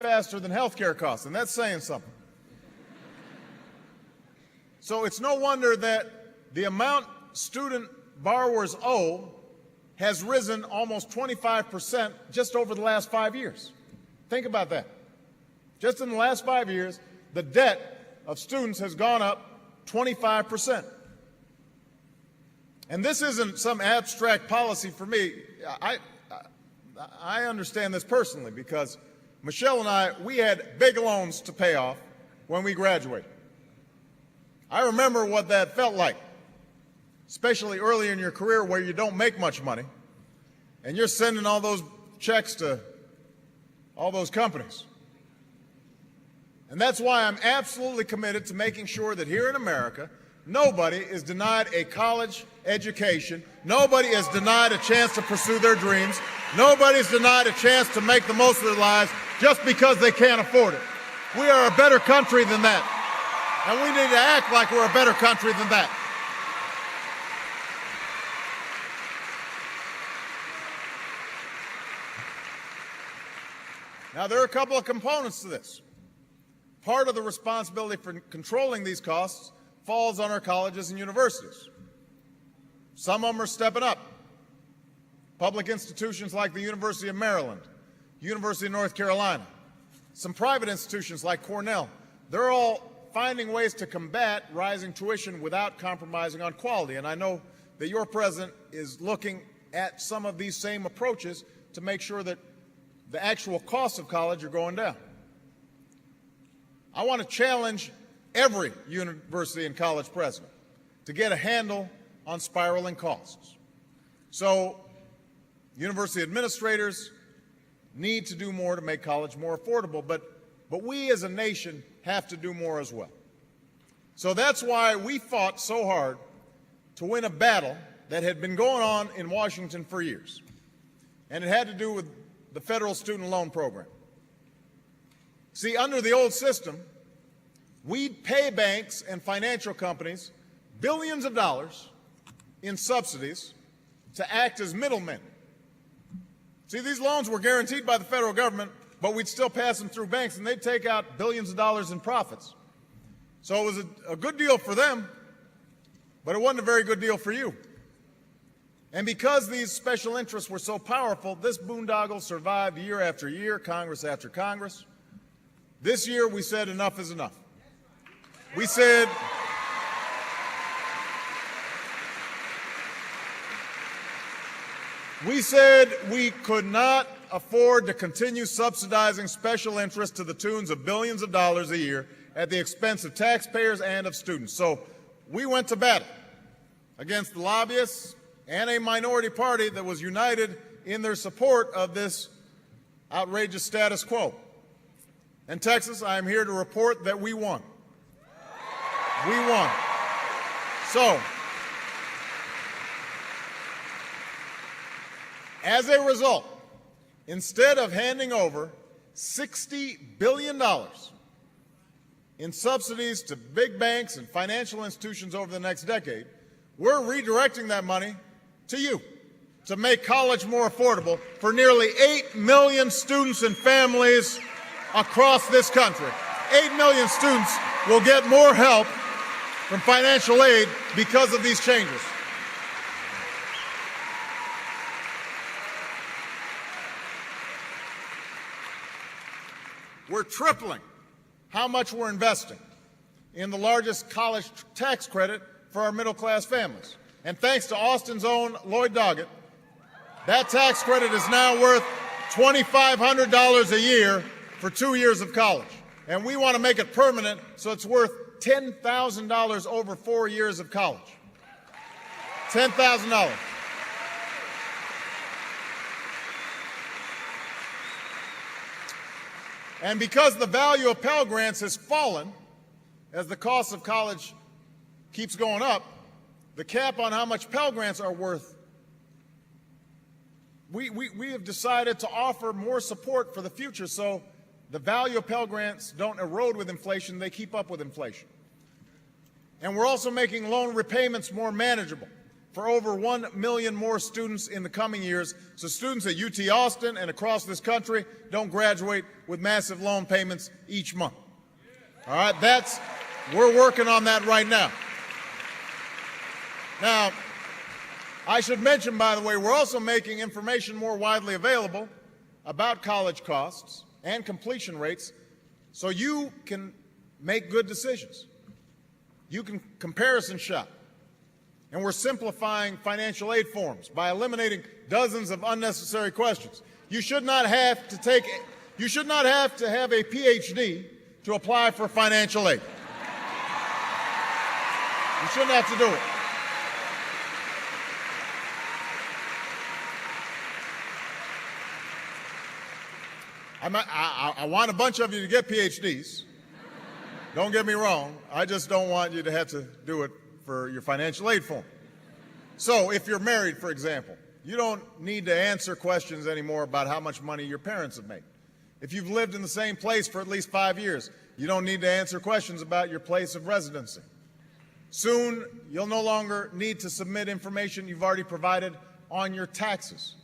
faster than healthcare costs, and that's saying something. So it's no wonder that the amount student borrowers owe has risen almost 25% just over the last 5 years. Think about that. Just in the last 5 years, the debt of students has gone up 25%. And this isn't some abstract policy for me. I understand this personally because Michelle and I, we had big loans to pay off when we graduated. I remember what that felt like, especially early in your career where you don't make much money and you're sending all those checks to all those companies. And that's why I'm absolutely committed to making sure that here in America, nobody is denied a college education. Nobody is denied a chance to pursue their dreams. Nobody is denied a chance to make the most of their lives just because they can't afford it. We are a better country than that. And we need to act like we're a better country than that. Now, there are a couple of components to this. Part of the responsibility for controlling these costs falls on our colleges and universities. Some of them are stepping up. Public institutions like the University of Maryland, University of North Carolina, some private institutions like Cornell, they're all finding ways to combat rising tuition without compromising on quality. And I know that your president is looking at some of these same approaches to make sure that the actual costs of college are going down. I want to challenge every university and college president to get a handle on spiraling costs. So university administrators need to do more to make college more affordable, but we as a nation have to do more as well. So that's why we fought so hard to win a battle that had been going on in Washington for years. And it had to do with the federal student loan program. See, under the old system, we'd pay banks and financial companies billions of dollars in subsidies to act as middlemen. See, these loans were guaranteed by the federal government, but we'd still pass them through banks, and they'd take out billions of dollars in profits. So it was a good deal for them, but it wasn't a very good deal for you. And because these special interests were so powerful, this boondoggle survived year after year, Congress after Congress. This year, we said enough is enough. We said we could not afford to continue subsidizing special interests to the tunes of billions of dollars a year at the expense of taxpayers and of students. So we went to battle against the lobbyists and a minority party that was united in their support of this outrageous status quo. In Texas, I am here to report that we won. We won. So, as a result, instead of handing over $60 billion in subsidies to big banks and financial institutions over the next decade, we're redirecting that money to you to make college more affordable for nearly 8 million students and families across this country. 8 million students will get more help from financial aid because of these changes. We're tripling how much we're investing in the largest college tax credit for our middle-class families. And thanks to Austin's own Lloyd Doggett, that tax credit is now worth $2,500 a year for 2 years of college. And we want to make it permanent so it's worth $10,000 over 4 years of college. $10,000. And because the value of Pell Grants has fallen as the cost of college keeps going up, the cap on how much Pell Grants are worth, we have decided to offer more support for the future so the value of Pell Grants don't erode with inflation, they keep up with inflation. And we're also making loan repayments more manageable. for over 1 million more students in the coming years, so students at UT Austin and across this country don't graduate with massive loan payments each month. All right, we're working on that right now. Now, I should mention, by the way, we're also making information more widely available about college costs and completion rates so you can make good decisions. You can comparison shop. And we're simplifying financial aid forms by eliminating dozens of unnecessary questions. You should not have to have a PhD to apply for financial aid. You shouldn't have to do it. I want a bunch of you to get PhDs. Don't get me wrong. I just don't want you to have to do it for your financial aid form. So if you're married, for example, you don't need to answer questions anymore about how much money your parents have made. If you've lived in the same place for at least 5 years, you don't need to answer questions about your place of residency. Soon, you'll no longer need to submit information you've already provided on your taxes.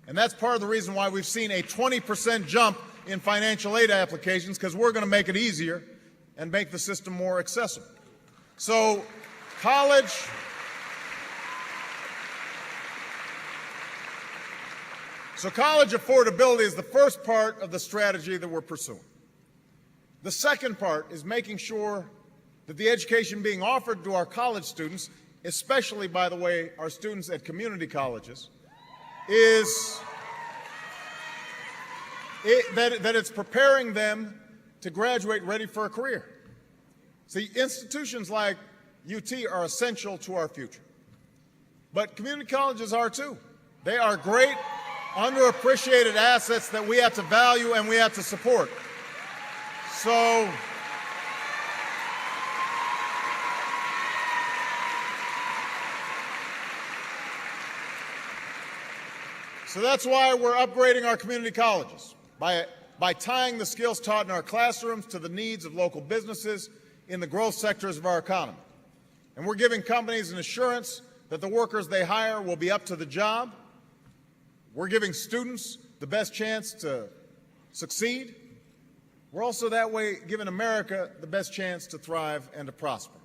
And that's part of the reason why we've seen a 20% jump in financial aid applications, because we're going to make it easier and make the system more accessible. So college affordability is the first part of the strategy that we're pursuing. The second part is making sure that the education being offered to our college students, especially, by the way, our students at community colleges, that it's preparing them to graduate ready for a career. See, institutions like UT are essential to our future. But community colleges are too. They are great, underappreciated assets that we have to value and we have to support. So that's why we're upgrading our community colleges by tying the skills taught in our classrooms to the needs of local businesses in the growth sectors of our economy. And we're giving companies an assurance that the workers they hire will be up to the job. We're giving students the best chance to succeed. We're also that way giving America the best chance to thrive and to prosper.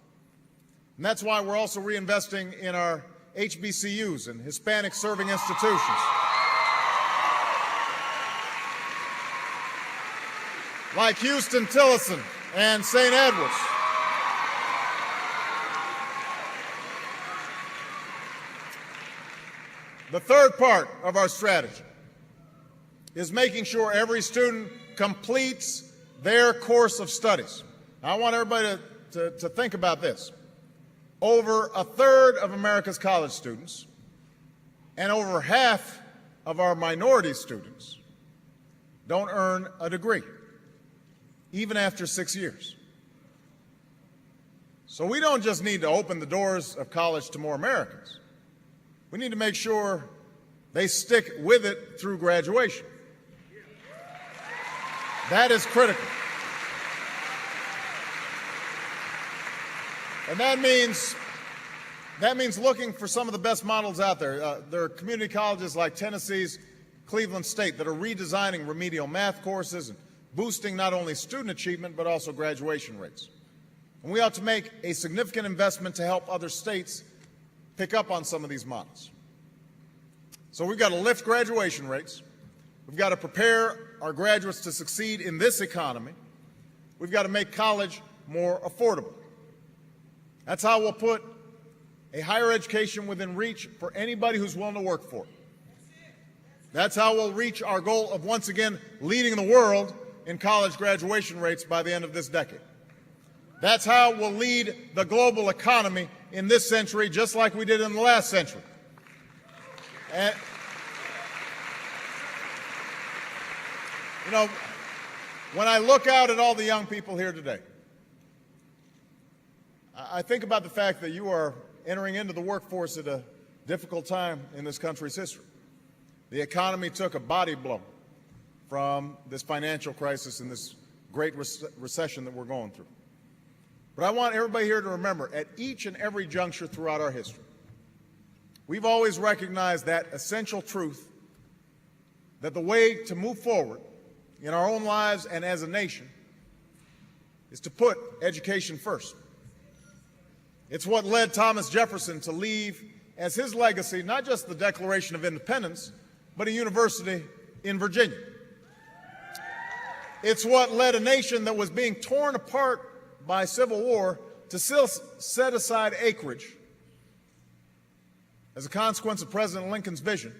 And that's why we're also reinvesting in our HBCUs and Hispanic serving institutions, like Houston Tillotson and St. Edward's. The third part of our strategy is making sure every student completes their course of studies. Now, I want everybody to think about this. Over a third of America's college students and over half of our minority students don't earn a degree, even after 6 years. So we don't just need to open the doors of college to more Americans. We need to make sure they stick with it through graduation. That is critical. And that means looking for some of the best models out there. There are community colleges like Tennessee's Cleveland State that are redesigning remedial math courses and boosting not only student achievement but also graduation rates. And we ought to make a significant investment to help other states pick up on some of these models. So we've got to lift graduation rates. We've got to prepare our graduates to succeed in this economy. We've got to make college more affordable. That's how we'll put a higher education within reach for anybody who's willing to work for it. That's how we'll reach our goal of once again leading the world in college graduation rates by the end of this decade. That's how we'll lead the global economy in this century, just like we did in the last century. And, you know, when I look out at all the young people here today, I think about the fact that you are entering into the workforce at a difficult time in this country's history. The economy took a body blow from this financial crisis and this great recession that we're going through. But I want everybody here to remember, at each and every juncture throughout our history, we've always recognized that essential truth that the way to move forward in our own lives and as a nation is to put education first. It's what led Thomas Jefferson to leave as his legacy not just the Declaration of Independence, but a university in Virginia. It's what led a nation that was being torn apart by civil war to still set aside acreage as a consequence of President Lincoln's vision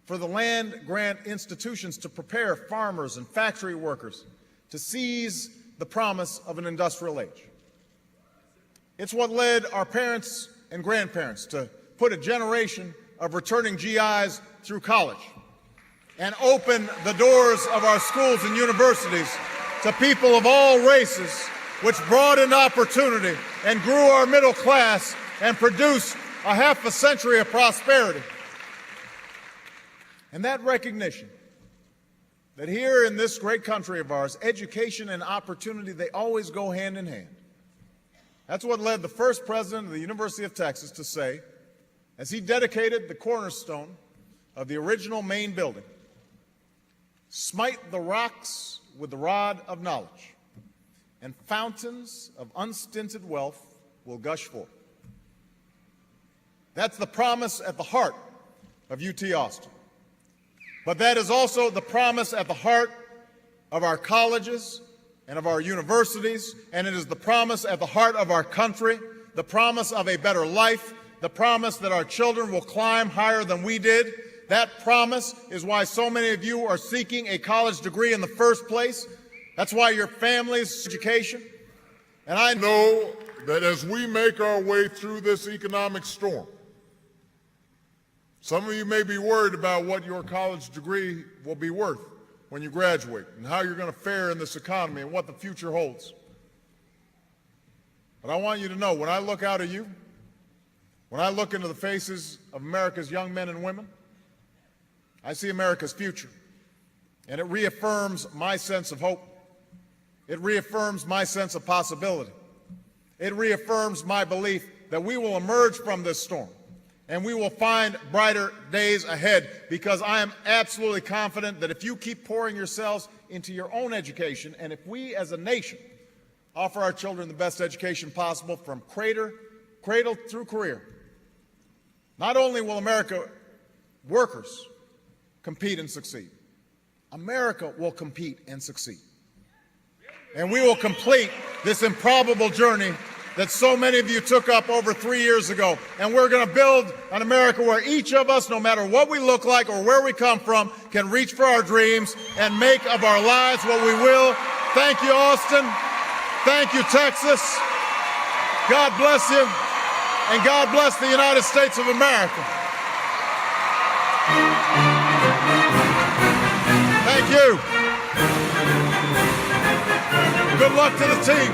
for the land-grant institutions to prepare farmers and factory workers to seize the promise of an industrial age. It's what led our parents and grandparents to put a generation of returning GIs through college and open the doors of our schools and universities to people of all races, which broadened opportunity and grew our middle class and produced a half a century of prosperity. And that recognition that here in this great country of ours, education and opportunity, they always go hand in hand. That's what led the first president of the University of Texas to say, as he dedicated the cornerstone of the original main building, "Smite the rocks with the rod of knowledge, and fountains of unstinted wealth will gush forth." That's the promise at the heart of UT Austin. But that is also the promise at the heart of our colleges and of our universities, and it is the promise at the heart of our country, the promise of a better life, the promise that our children will climb higher than we did. That promise is why so many of you are seeking a college degree in the first place. That's why your family's education. And I know that as we make our way through this economic storm, some of you may be worried about what your college degree will be worth when you graduate and how you're going to fare in this economy and what the future holds. But I want you to know, when I look out at you, when I look into the faces of America's young men and women, I see America's future, and it reaffirms my sense of hope. It reaffirms my sense of possibility. It reaffirms my belief that we will emerge from this storm and we will find brighter days ahead, because I am absolutely confident that if you keep pouring yourselves into your own education, and if we as a nation offer our children the best education possible from cradle through career, not only will America workers compete and succeed, America will compete and succeed. And we will complete this improbable journey that so many of you took up over 3 years ago. And we're going to build an America where each of us, no matter what we look like or where we come from, can reach for our dreams and make of our lives what we will. Thank you, Austin. Thank you, Texas. God bless you. And God bless the United States of America. Thank you. Good luck to the team.